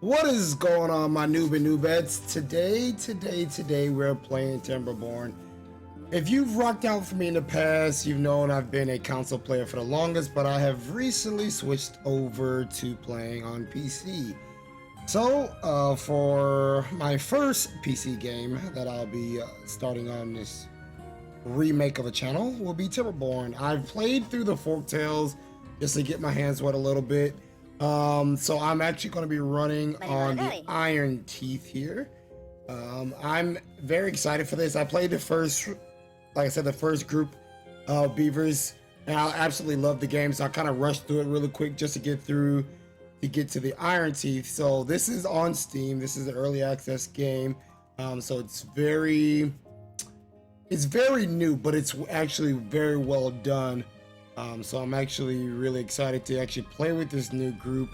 What is going on, my new beds? Today, we're playing Timberborn. If you've rocked out for me in the past, you've known I've been a console player for the longest, but I have recently switched over to playing on PC. So, for my first PC game that I'll be starting on this remake of a channel will be Timberborn. I've played through the Folktales just to get my hands wet a little bit. So I'm actually going to be running on the Iron Teeth here. I'm very excited for this. I played the first, like I said, the first group of beavers, and I absolutely love the game. So I kind of rushed through it really quick just to get to the Iron Teeth. So this is on Steam. This is an early access game. So it's very new, but it's actually very well done. So I'm actually really excited to actually play with this new group.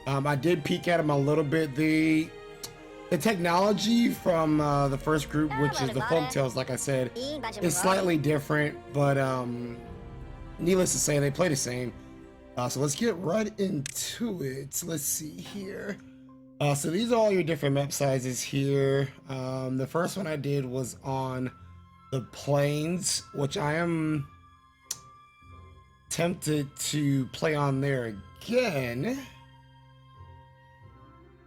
I did peek at them a little bit. The technology from the first group, which is the Folktales, like I said, is slightly different, but needless to say, they play the same. So let's get right into it. Let's see here. So these are all your different map sizes here. The first one I did was on the plains, which I am tempted to play on there again.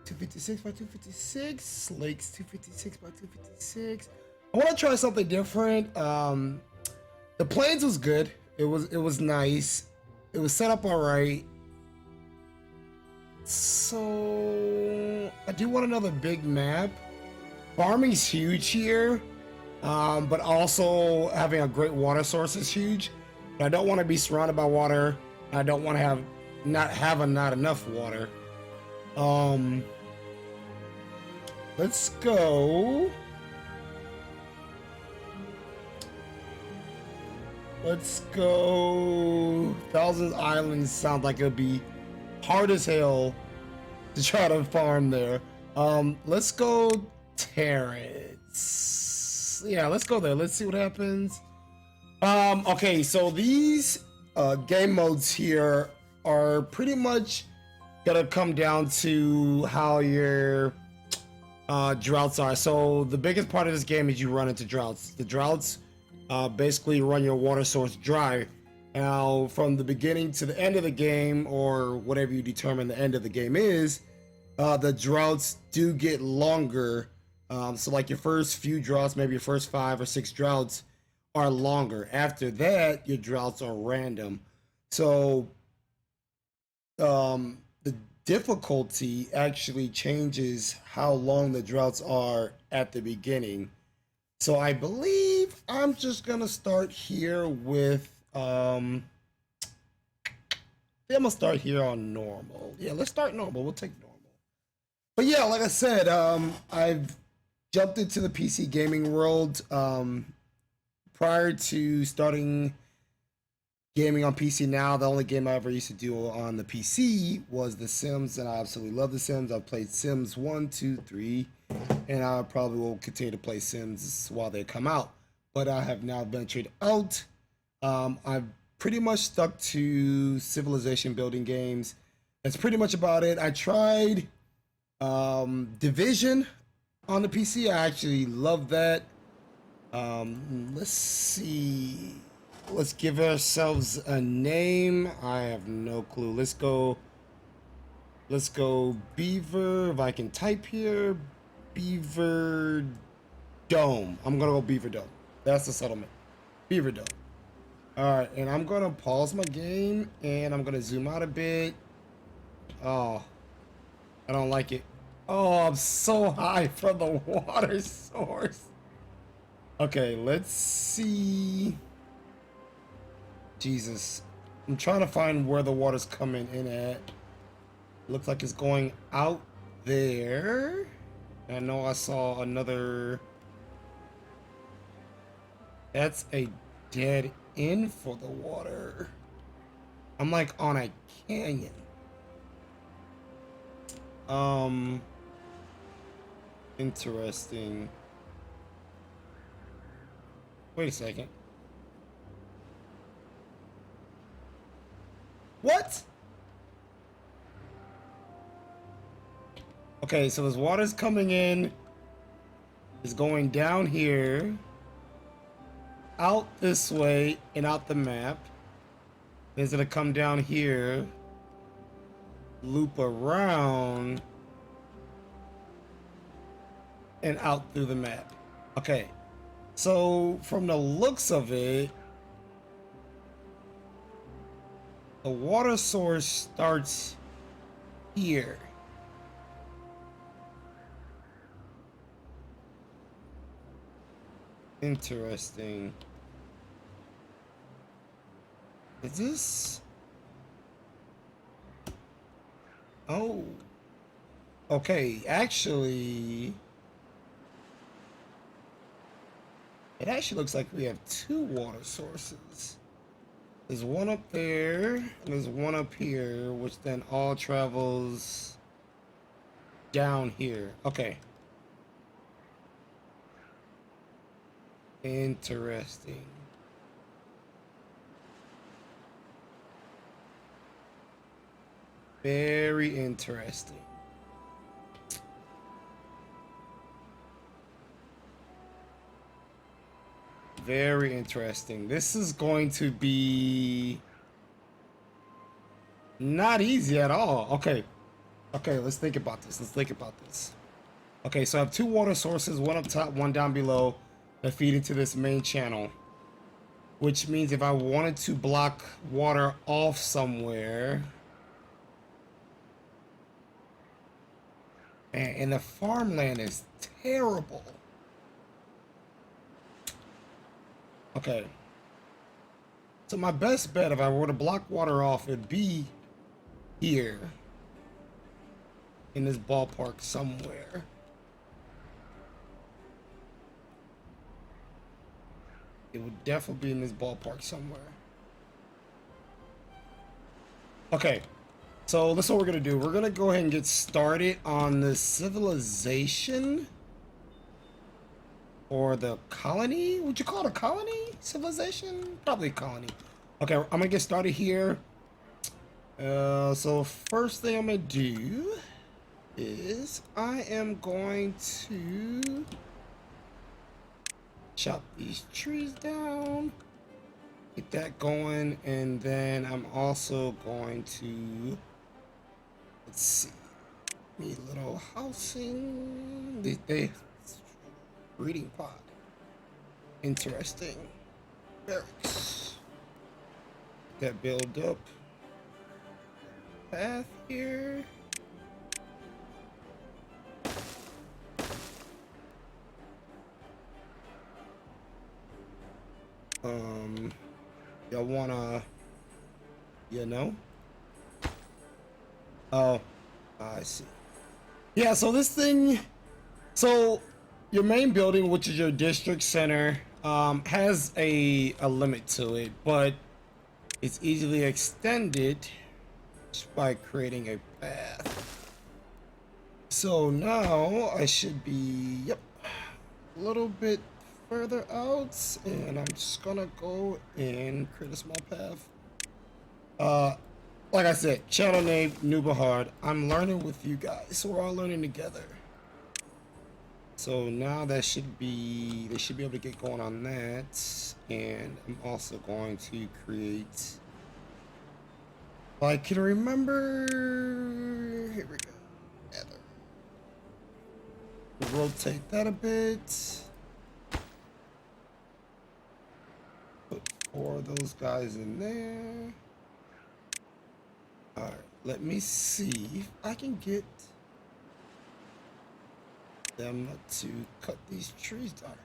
256 by 256, lakes 256 by 256. I want to try something different. The plains was good. It was nice. It was set up all right. So I do want another big map. Farming's huge here, but also having a great water source is huge. I don't want to be surrounded by water. I don't want to not enough water. Let's go. Thousand Islands sounds like it'll be hard as hell to try to farm there. Let's go Terrance. Yeah, let's go there. Let's see what happens. Okay, so these game modes here are pretty much gonna come down to how your droughts are. So the biggest part of this game is you run into droughts. The droughts basically run your water source dry. Now, from the beginning to the end of the game, or whatever you determine the end of the game is, the droughts do get longer. So like your first few droughts, maybe your first 5 or 6 droughts, are longer. After that, your droughts are random. So the difficulty actually changes how long the droughts are at the beginning. So I believe I'm just gonna start here with I'm gonna start here on normal. Yeah, let's start normal. We'll take normal. But yeah, like I said, I've jumped into the PC gaming world. Prior to starting gaming on PC now, the only game I ever used to do on the PC was The Sims, and I absolutely love The Sims. I've played Sims 1, 2, 3, and I probably will continue to play Sims while they come out. But I have now ventured out. I've pretty much stuck to civilization building games. That's pretty much about it. I tried Division on the PC. I actually love that. Let's see. Let's give ourselves a name. I have no clue. Let's go Beaver. If I can type here, Beaver Dome. I'm gonna go Beaver Dome. That's the settlement. Beaver Dome. Alright, and I'm gonna pause my game and I'm gonna zoom out a bit. Oh, I don't like it. Oh, I'm so high from the water source. Okay, let's see. Jesus. I'm trying to find where the water's coming in at. Looks like it's going out there. I know I saw another. That's a dead end for the water. I'm like on a canyon. Interesting. Wait a second. What? Okay, so this water's coming in, is going down here, out this way, and out the map. Then it's gonna come down here, loop around, and out through the map. Okay, so from the looks of it, the water source starts here. Interesting. Is this? Oh. Okay, actually, it actually looks like we have two water sources. There's one up there, and there's one up here, which then all travels down here. Okay. Interesting. Very interesting. Very interesting. This is going to be not easy at all. Okay. Okay, let's think about this. Let's think about this. Okay, so I have two water sources, one up top, one down below, that feed into this main channel. Which means if I wanted to block water off somewhere, and the farmland is terrible. Okay. So my best bet, if I were to block water off, it'd be here. In this ballpark somewhere. It would definitely be in this ballpark somewhere. Okay. So this is what we're gonna do. We're gonna go ahead and get started on the civilization. Or the colony? Would you call it a colony? Civilization? Probably a colony. Okay, I'm gonna get started here. So first thing I'm gonna do is I am going to chop these trees down, get that going, and then I'm also going to, let's see, need a little housing. They breeding pod. Interesting. Barracks. That build up. Path here. Y'all wanna, you know? Oh, I see. Yeah, so this thing, so your main building, which is your district center, has a limit to it, but it's easily extended just by creating a path. So now I should be, yep, a little bit further out, and I'm just gonna go and create a small path. Like I said, channel name Nubahard. I'm learning with you guys, so we're all learning together. So now that should be, they should be able to get going on that, and I'm also going to create, if I can remember, here we go, rotate that a bit. Put 4 of those guys in there. All right, let me see if I can get them to cut these trees down.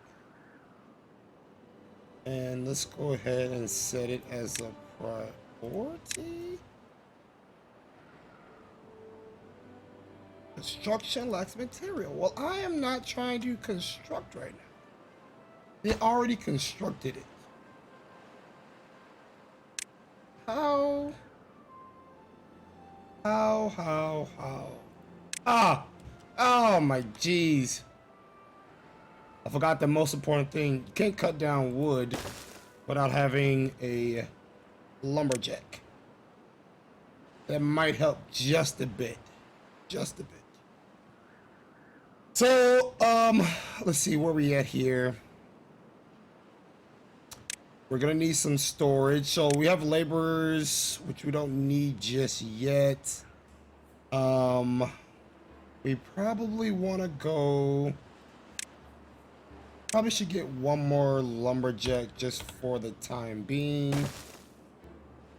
And let's go ahead and set it as a priority. Construction lacks material. Well, I am not trying to construct right now. They already constructed it. How? Ah! Oh my jeez. I forgot the most important thing. You can't cut down wood without having a lumberjack. That might help just a bit. Just a bit. So, let's see where we at here. We're gonna need some storage. So we have laborers, which we don't need just yet. We probably want to go. Probably should get one more lumberjack just for the time being.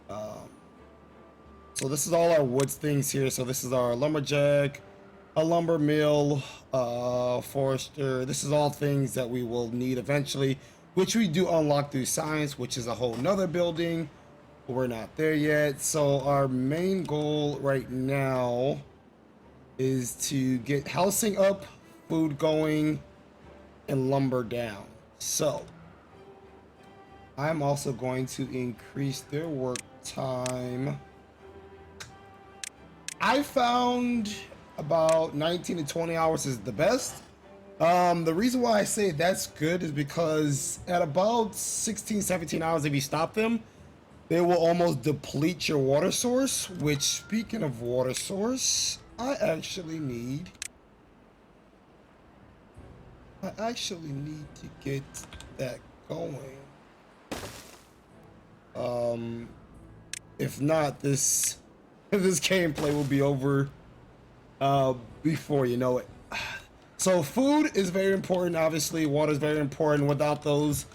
So this is all our woods things here. So this is our lumberjack, a lumber mill, forester. This is all things that we will need eventually, which we do unlock through science, which is a whole nother building. We're not there yet. So our main goal right now is to get housing up, food going, and lumber down. So I'm also going to increase their work time. I found about 19 to 20 hours is the best. The reason why I say that's good is because at about 16, 17 hours, if you stop them, they will almost deplete your water source, which, speaking of water source, I actually need to get that going. If not, this gameplay will be over before you know it. So food is very important, obviously. Water is very important. Without those,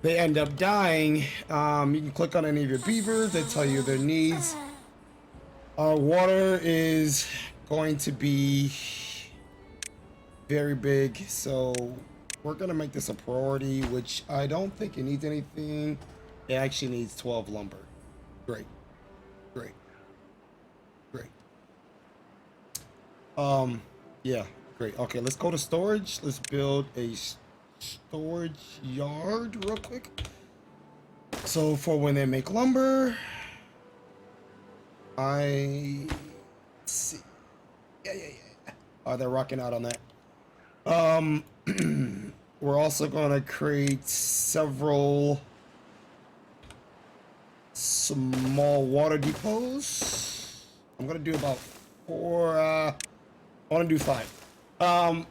they end up dying. You can click on any of your beavers. They tell you their needs. Water is going to be very big, so we're gonna make this a priority, which I don't think it needs anything. It actually needs 12 lumber. Great. Yeah, great. Okay, let's go to storage. Let's build a storage yard real quick. So for when they make lumber, let's see. Yeah. Oh, they're rocking out on that. We're also gonna create several small water depots. I'm gonna do about 4. I want to do 5.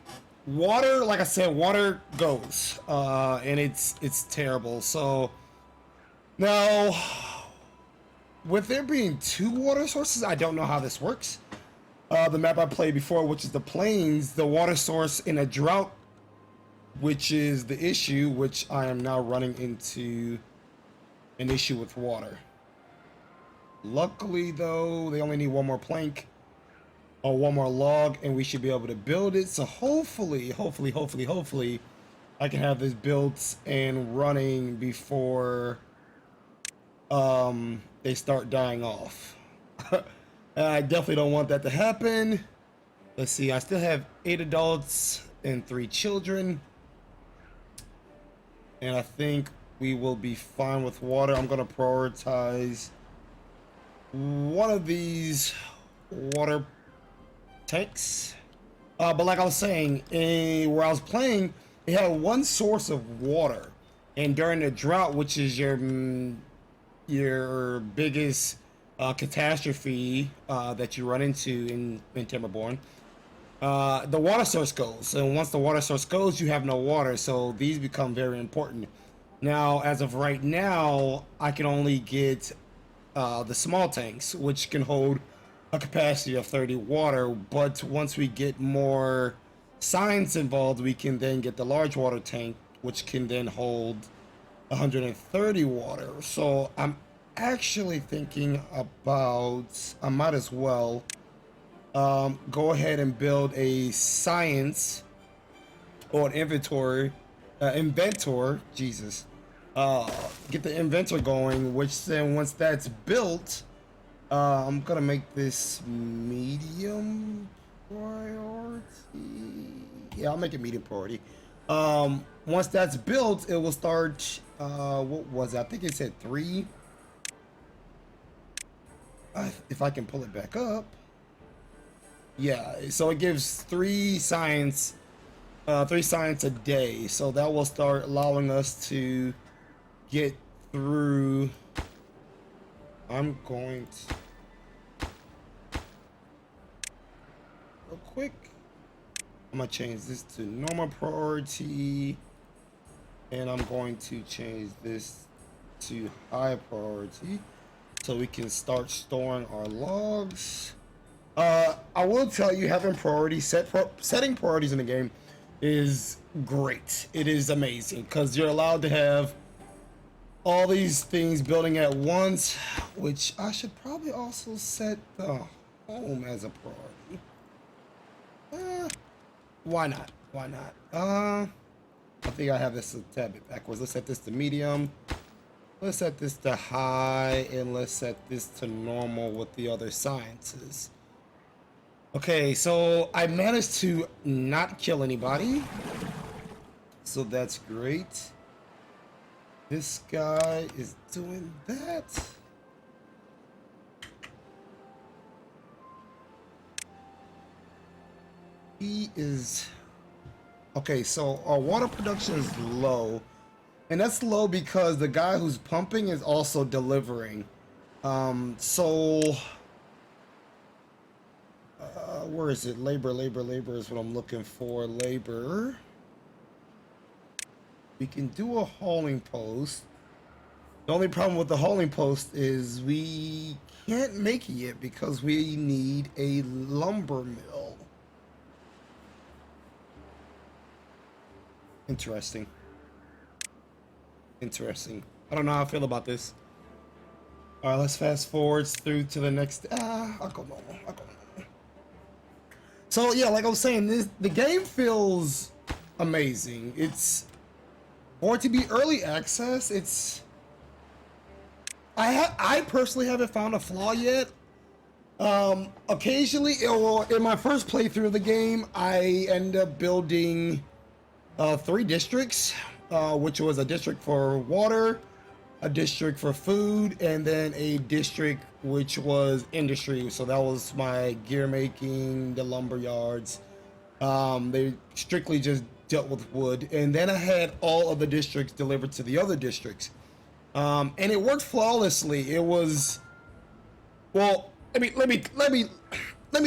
Water, like I said, water goes, and it's terrible. So now, with there being 2 water sources, I don't know how this works. The map I played before, which is the plains, the water source in a drought, which is the issue, which I am now running into an issue with water. Luckily, though, they only need 1 more plank or 1 more log, and we should be able to build it. So hopefully, I can have this built and running before they start dying off. I definitely don't want that to happen. Let's see, I still have 8 adults and 3 children. And I think we will be fine with water. I'm gonna prioritize one of these water tanks. But like I was saying, where I was playing, it had 1 source of water. And during the drought, which is your biggest catastrophe that you run into in Timberborn, the water source goes, and once the water source goes, you have no water. So these become very important. Now, as of right now, I can only get the small tanks, which can hold a capacity of 30 water. But once we get more science involved, we can then get the large water tank, which can then hold 130 water. So I'm actually thinking about, I might as well go ahead and build a science or an inventor, Jesus. Get the inventor going, which then once that's built, I'm gonna make this medium priority. Yeah, I'll make it medium priority. Once that's built, it will start, what was it? I think it said 3. If I can pull it back up. Yeah, so it gives 3 science a day. So that will start allowing us to get through. I'm going to real quick. I'm gonna change this to normal priority, and I'm going to change this to high priority so we can start storing our logs. I will tell you, having setting priorities in the game is great. It is amazing because you're allowed to have all these things building at once, which I should probably also set the home as a priority. Why not? Why not? I think I have this a tad bit backwards. Let's set this to medium. Let's set this to high, and let's set this to normal with the other sciences. Okay, so I managed to not kill anybody, so that's great. This guy is doing that. He is... Okay, so our water production is low. And that's low because the guy who's pumping is also delivering. Where is it? Labor is what I'm looking for. Labor. We can do a hauling post. The only problem with the hauling post is we can't make it yet because we need a lumber mill. Interesting. I don't know how I feel about this. All right, let's fast forward through to the next. I'll go normal. So yeah, like I was saying, the game feels amazing. It's for it to be early access. I personally haven't found a flaw yet. Occasionally, in my first playthrough of the game, I end up building 3 districts, which was a district for water, a district for food, and then a district which was industry. So that was my gear making, the lumber yards. They strictly just dealt with wood, and then I had all of the districts delivered to the other districts, and it worked flawlessly. It was, well, let me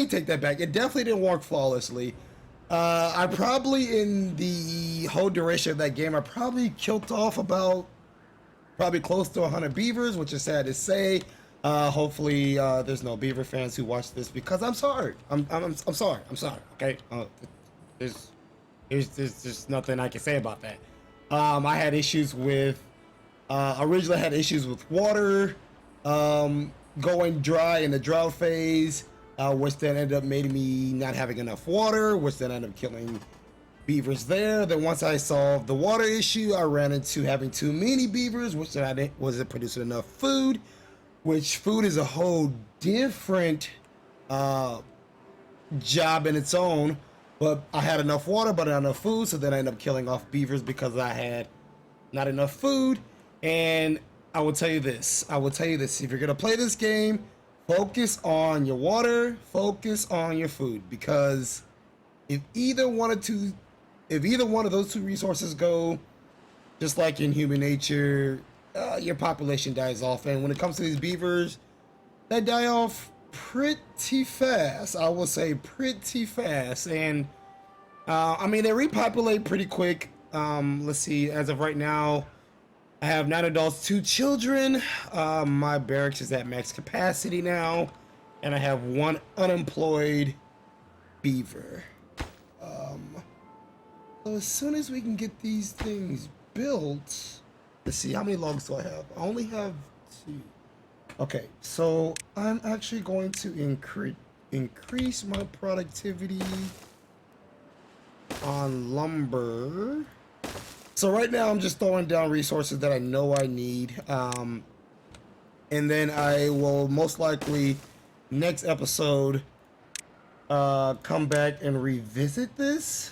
take that back. It definitely didn't work flawlessly. I probably, in the whole duration of that game, I probably killed off about close to 100 beavers, which is sad to say. Hopefully, there's no beaver fans who watch this because I'm sorry. I'm sorry. Okay. There's just nothing I can say about that. I had issues with. Originally, I had issues with water going dry in the drought phase. Which then ended up making me not having enough water, which then ended up killing beavers there. Then once I solved the water issue, I ran into having too many beavers, which then I wasn't producing enough food, which food is a whole different job in its own. But I had enough water, but not enough food, so then I ended up killing off beavers because I had not enough food. And I will tell you this, if you're gonna play this game, focus on your water, focus on your food, because if either one of those 2 resources go, just like in human nature, your population dies off. And when it comes to these beavers, they die off pretty fast. I will say pretty fast. And I mean, they repopulate pretty quick. Let's see, as of right now, I have 9 adults, 2 children. My barracks is at max capacity now, and I have 1 unemployed beaver. So as soon as we can get these things built, let's see, how many logs do I have? I only have 2. Okay, so I'm actually going to increase my productivity on lumber. So right now I'm just throwing down resources that I know I need. And then I will most likely next episode come back and revisit this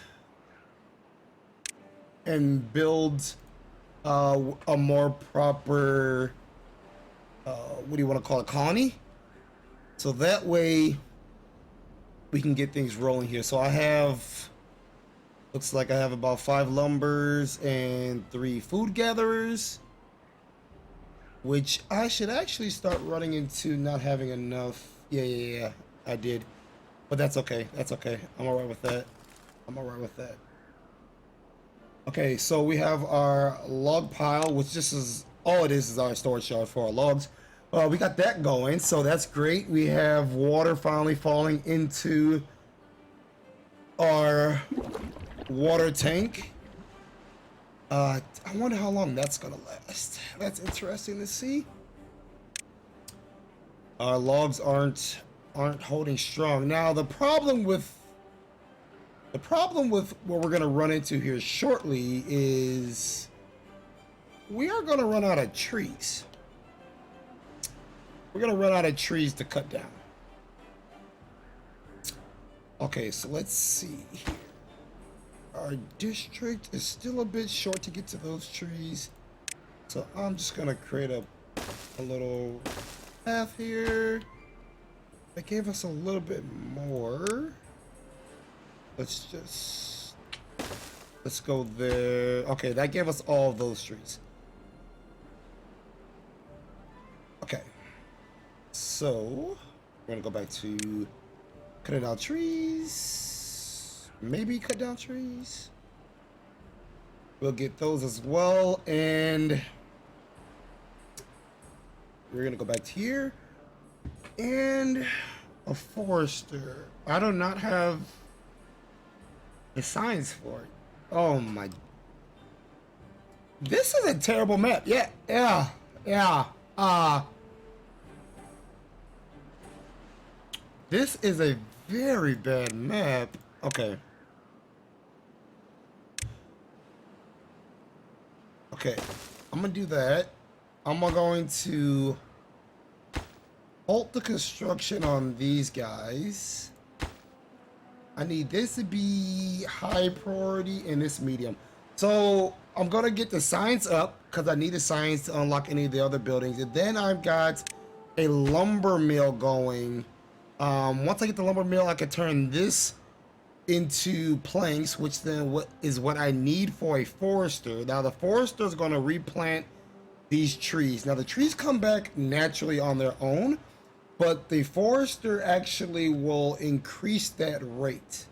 and build a more proper what do you want to call it, colony, so that way we can get things rolling here. So I have, looks like I have about 5 lumbers and 3 food gatherers, which I should actually start running into not having enough. Yeah, I did, but that's okay. I'm alright with that. I'm alright with that. Okay, so we have our log pile, which just is all it is our storage yard for our logs. We got that going, so that's great. We have water finally falling into our water tank. I wonder how long that's gonna last. That's interesting to see. Our logs aren't holding strong. Now the problem with what we're gonna run into here shortly is we are gonna run out of trees. We're gonna run out of trees to cut down. Okay, so let's see here. Our district is still a bit short to get to those trees. So I'm just gonna create a little path here. That gave us a little bit more. Let's go there. Okay, that gave us all of those trees. Okay. So we're gonna go back to cutting down trees. Maybe cut down trees. We'll get those as well, and we're gonna go back to here. And a forester. I do not have the signs for it. Oh my. This is a terrible map. Yeah. This is a very bad map. Okay. Okay. I'm gonna do that. I'm going to halt the construction on these guys. I need this to be high priority and this medium. So I'm gonna get the signs up because I need the signs to unlock any of the other buildings. And then I've got a lumber mill going. Once I get the lumber mill, I can turn this into planks, which then what I need for a forester. Now the forester is gonna replant these trees. Now the trees come back naturally on their own, but the forester actually will increase that rate.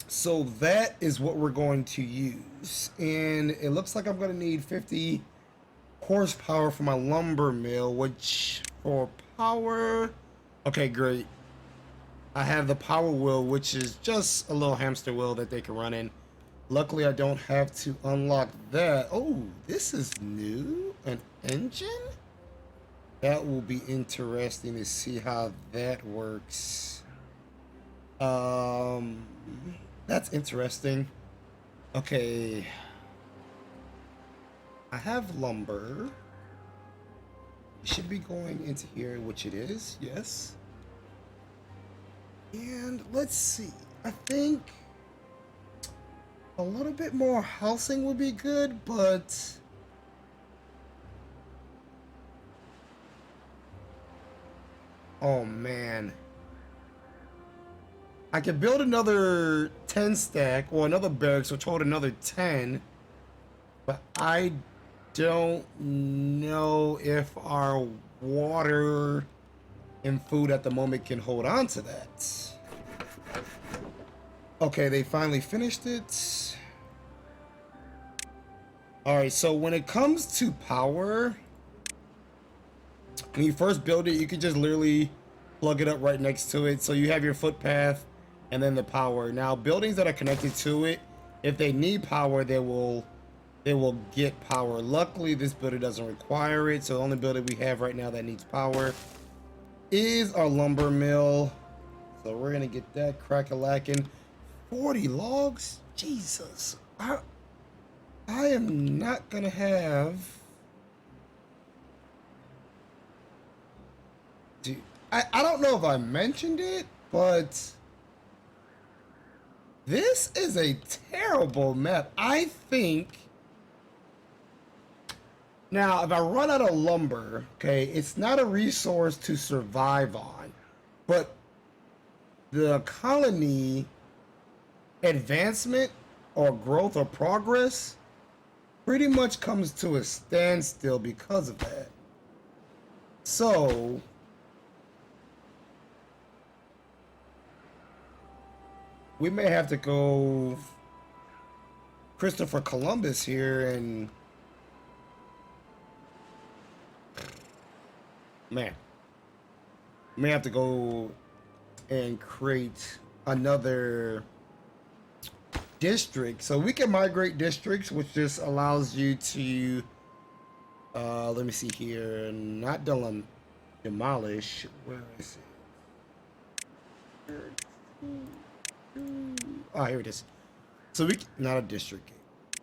So that is what we're going to use. And it looks like I'm going to need 50 horsepower for my lumber mill, which for power... Okay, great. I have the power wheel, which is just a little hamster wheel that they can run in. Luckily, I don't have to unlock that. Oh, this is new? An engine? That will be interesting to see how that works. That's interesting. Okay. I have lumber. It should be going into here, which it is. Yes. And let's see. I think a little bit more housing would be good, but... Oh man. I could build another 10 stack or another barracks which hold another 10, but I don't know if our water and food at the moment can hold on to that. Okay, they finally finished it. Alright, so when it comes to power, when you first build it, you can just literally plug it up right next to it. So you have your footpath and then the power. Now, buildings that are connected to it, if they need power, they will get power. Luckily, this building doesn't require it. So the only building we have right now that needs power is our lumber mill. So we're gonna get that crack-a-lacking. 40 logs? Jesus. I am not gonna have... Dude, I don't know if I mentioned it, but this is a terrible map. I think... Now, if I run out of lumber, okay, it's not a resource to survive on, but the colony advancement or growth or progress pretty much comes to a standstill because of that. So we may have to go Christopher Columbus here and man, may have to go and create another district. So we can migrate districts, which just allows you to let me see here, not demolish. Where is it? Oh, here it is. So we not a district.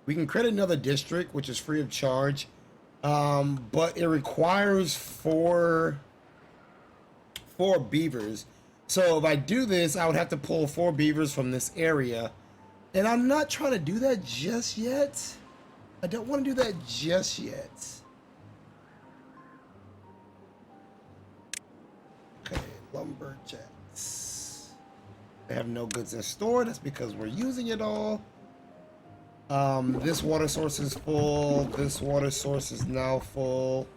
We can create another district, which is free of charge, but it requires four beavers. So if I do this, I would have to pull 4 beavers from this area, and I'm not trying to do that just yet. I don't want to do that just yet. Okay, lumberjacks. They have no goods in store. That's because we're using it all. This water source is full. This water source is now full.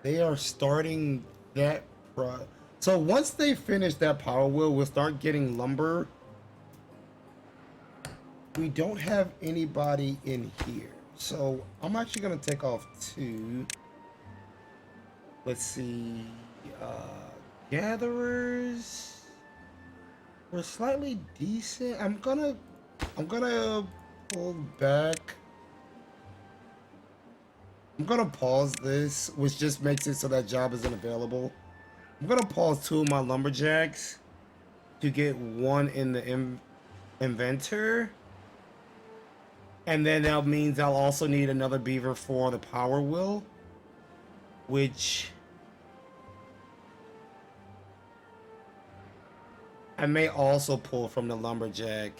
They are starting that so once they finish that power wheel, we'll start getting lumber. We don't have anybody in here, so I'm actually gonna take off 2. Let's see, gatherers. We're slightly decent. I'm gonna pull back. I'm gonna pause this, which just makes it so that job isn't available. I'm gonna pause 2 of my lumberjacks to get 1 in the inventor, and then that means I'll also need another beaver for the power wheel, which I may also pull from the lumberjack,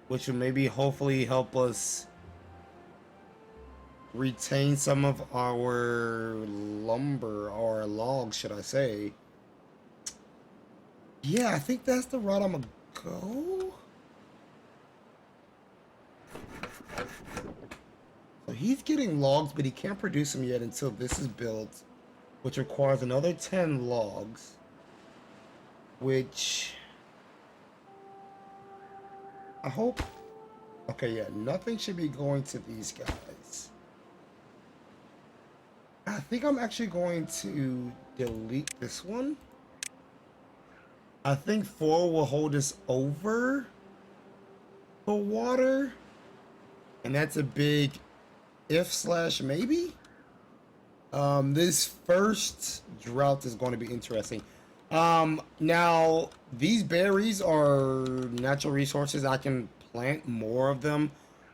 which will maybe hopefully help us retain some of our lumber, or logs, should I say. Yeah, I think that's the route I'm gonna go. So he's getting logs, but he can't produce them yet until this is built, which requires another 10 logs, which I hope. Okay, yeah, nothing should be going to these guys. I think I'm actually going to delete this one. I think 4 will hold us over for water, and that's a big if/maybe. This first drought is going to be interesting. Now these berries are natural resources. I can plant more of them,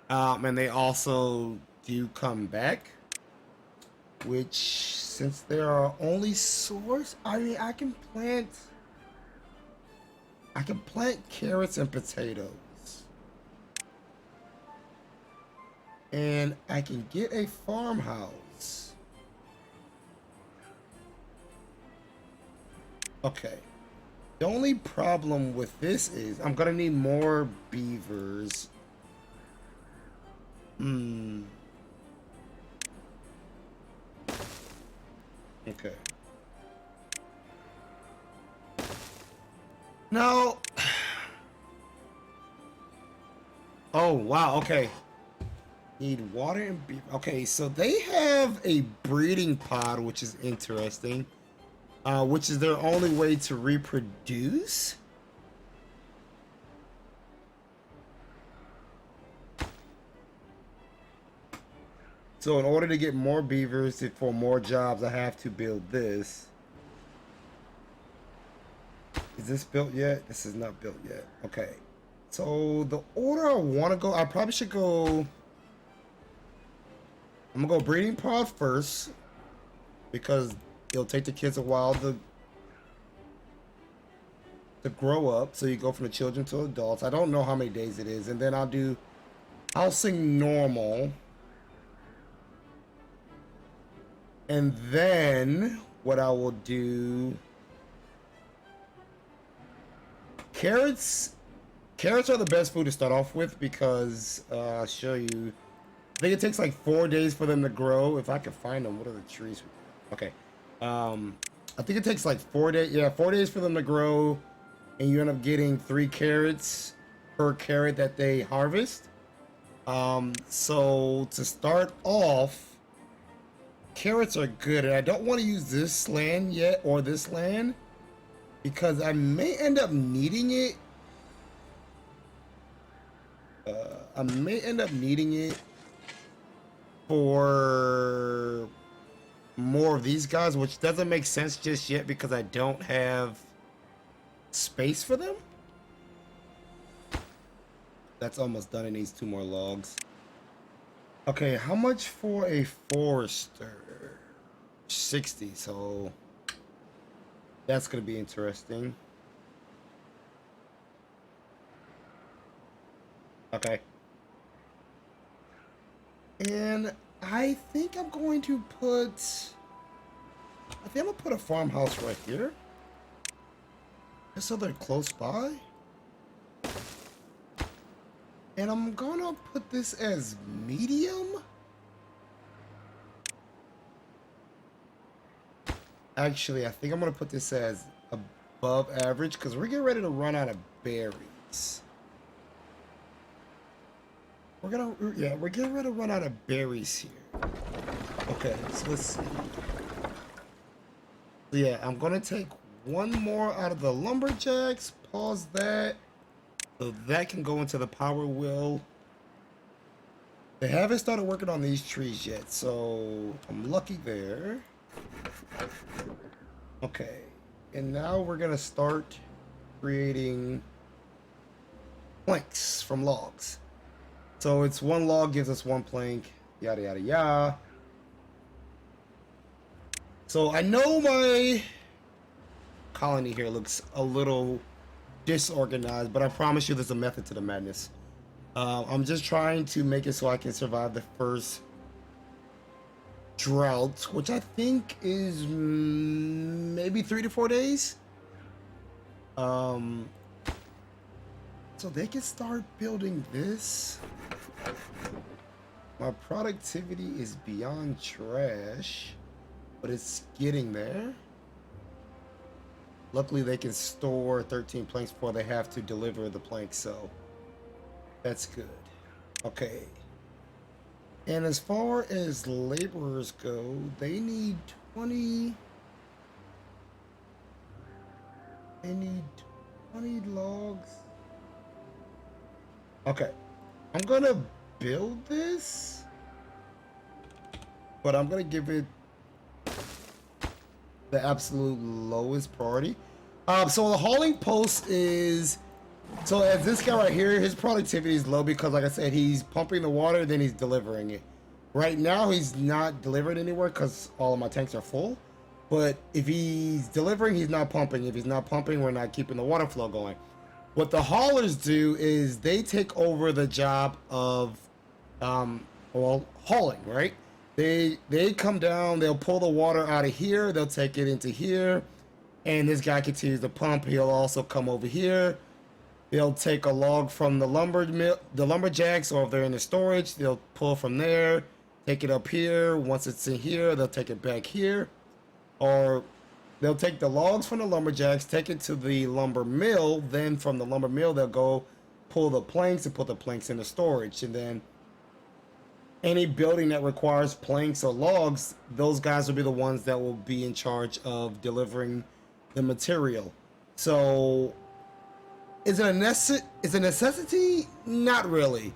and they also do come back. Which, since there are only source, I mean, I can plant carrots and potatoes, and I can get a farmhouse. Okay, the only problem with this is I'm gonna need more beavers. Okay. No. Oh, wow. Okay. Need water and beef. Okay, so they have a breeding pod, which is interesting. Which is their only way to reproduce. So in order to get more beavers for more jobs, I have to build this. Is this built yet? This is not built yet. Okay. So the order I want to go, I probably should go. I'm gonna go breeding pod first, because it'll take the kids a while to grow up. So you go from the children to adults. I don't know how many days it is, and then I'll do housing normal. And then what I will do, carrots are the best food to start off with, because I'll show you, I think it takes like 4 days for them to grow. If I can find them, what are the trees? Okay, I think it takes like 4 days. Yeah, 4 days for them to grow, and you end up getting 3 carrots per carrot that they harvest. So to start off, carrots are good, and I don't want to use this land yet or this land because I may end up needing it. I may end up needing it for more of these guys, which doesn't make sense just yet because I don't have space for them. That's almost done. It needs 2 more logs. Okay, how much for a forester? 60, so that's gonna be interesting. Okay. And I think I'm going to put... I think I'm gonna put a farmhouse right here. Just so they're close by. And I'm gonna put this as medium. Actually, I think I'm gonna put this as above average because we're getting ready to run out of berries. We're getting ready to run out of berries here. Okay, so let's see. So yeah, I'm gonna take 1 more out of the lumberjacks, pause that. So that can go into the power wheel. They haven't started working on these trees yet, so I'm lucky there. Okay, and now we're gonna start creating planks from logs. So it's 1 log gives us 1 plank, yada yada yada. So I know my colony here looks a little disorganized, but I promise you there's a method to the madness. I'm just trying to make it so I can survive the first drought, which I think is maybe 3 to 4 days. So they can start building this. My productivity is beyond trash, but it's getting there. Luckily, they can store 13 planks before they have to deliver the planks, so that's good. Okay. And as far as laborers go, they need 20... They need 20 logs. Okay. I'm gonna build this, but I'm gonna give it the absolute lowest priority. So the hauling post is... So as this guy right here, his productivity is low because, like I said, he's pumping the water, then he's delivering it. Right now, he's not delivering anywhere because all of my tanks are full. But if he's delivering, he's not pumping. If he's not pumping, we're not keeping the water flow going. What the haulers do is they take over the job of, hauling, right? They come down, they'll pull the water out of here, they'll take it into here, and this guy continues to pump. He'll also come over here. They'll take a log from the lumberjacks, or if they're in the storage, they'll pull from there, take it up here. Once it's in here, they'll take it back here. Or they'll take the logs from the lumberjacks, take it to the lumber mill. Then from the lumber mill, they'll go pull the planks and put the planks in the storage. And then any building that requires planks or logs, those guys will be the ones that will be in charge of delivering the material. So is it a necessity? Not really.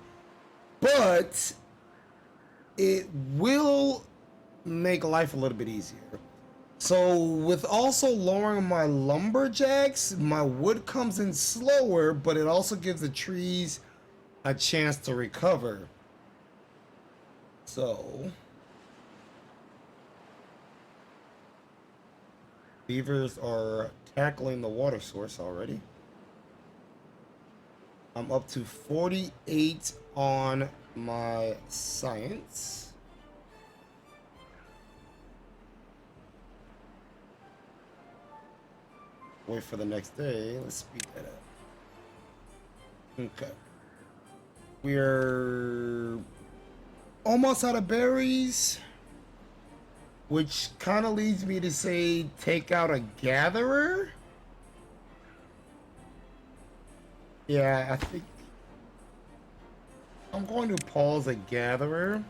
But it will make life a little bit easier. So with also lowering my lumberjacks, my wood comes in slower, but it also gives the trees a chance to recover. So beavers are tackling the water source already. I'm up to 48 on my science. Wait for the next day. Let's speed that up. Okay. We're almost out of berries. which kind of leads me to say take out a gatherer. Yeah, I think I'm going to pause a gatherer.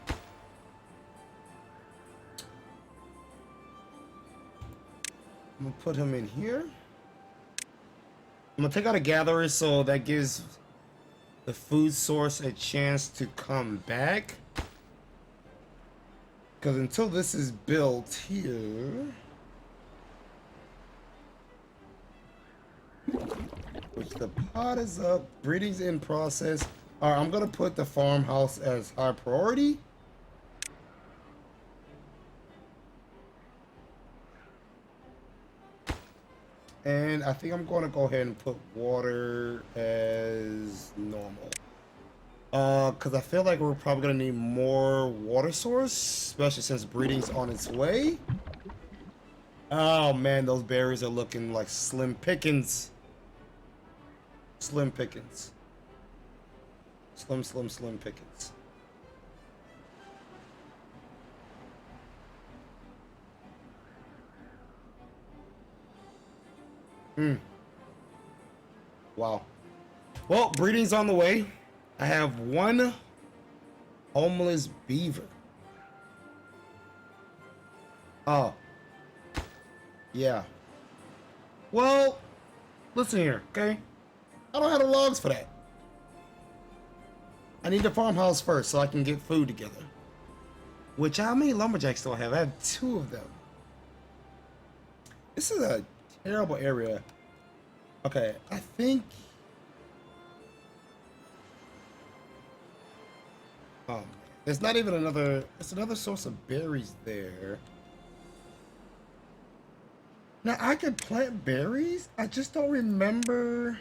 I'm gonna put him in here. I'm gonna take out a gatherer so that gives the food source a chance to come back. Because until this is built here, which the pot is up, breeding's in process. All right, I'm gonna put the farmhouse as high priority. And I think I'm going to go ahead and put water as normal. Because I feel like we're probably going to need more water source, especially since breeding's on its way. Oh man, those berries are looking like slim pickings. Slim pickings. Slim pickings. Wow. Well, breeding's on the way. I have one homeless beaver. Oh. Yeah. Well, listen here, okay? I don't have the logs for that. I need the farmhouse first so I can get food together. Which, how many lumberjacks do I have? I have 2 of them. This is a terrible area. Okay, I think... Oh, man. There's not even another... There's another source of berries there. Now, I could plant berries? I just don't remember...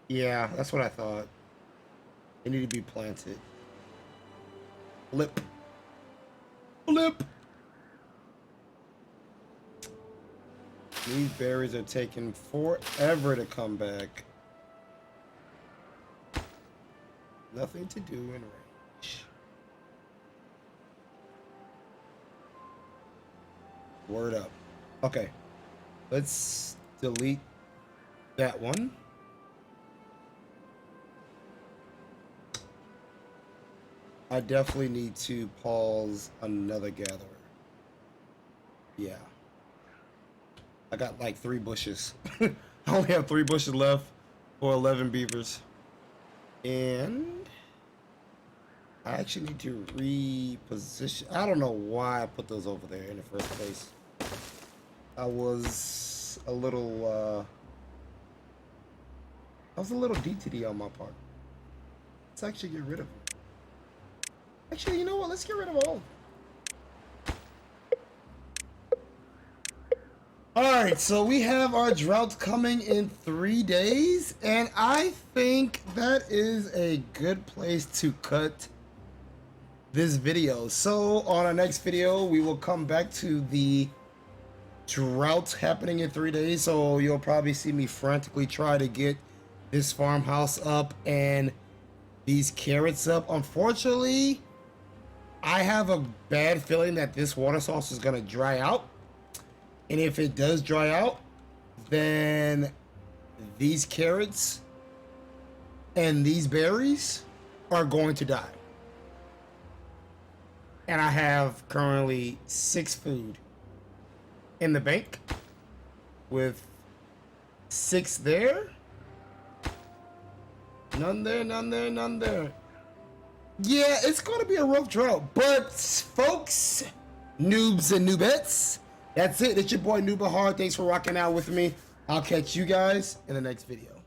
Yeah, that's what I thought. They need to be planted. Flip. Flip! These berries are taking forever to come back. Nothing to do in range. Word up. Okay. Let's delete that one. I definitely need to pause another gatherer. Yeah. I got like 3 bushes. I only have 3 bushes left for 11 beavers. And I actually need to reposition. I don't know why I put those over there in the first place. I was a little DTD on my part. Let's actually get rid of them. Actually, you know what? Let's get rid of all. Alright, so we have our drought coming in 3 days, and I think that is a good place to cut this video. So on our next video, we will come back to the drought happening in 3 days. So you'll probably see me frantically try to get this farmhouse up and these carrots up. Unfortunately, I have a bad feeling that this water source is going to dry out. And if it does dry out, then these carrots and these berries are going to die. And I have currently 6 food in the bank with 6 there. None there, none there, none there. Yeah, it's going to be a rough drought. But folks, noobs and noobettes, that's it. It's your boy Nooba Hard. Thanks for rocking out with me. I'll catch you guys in the next video.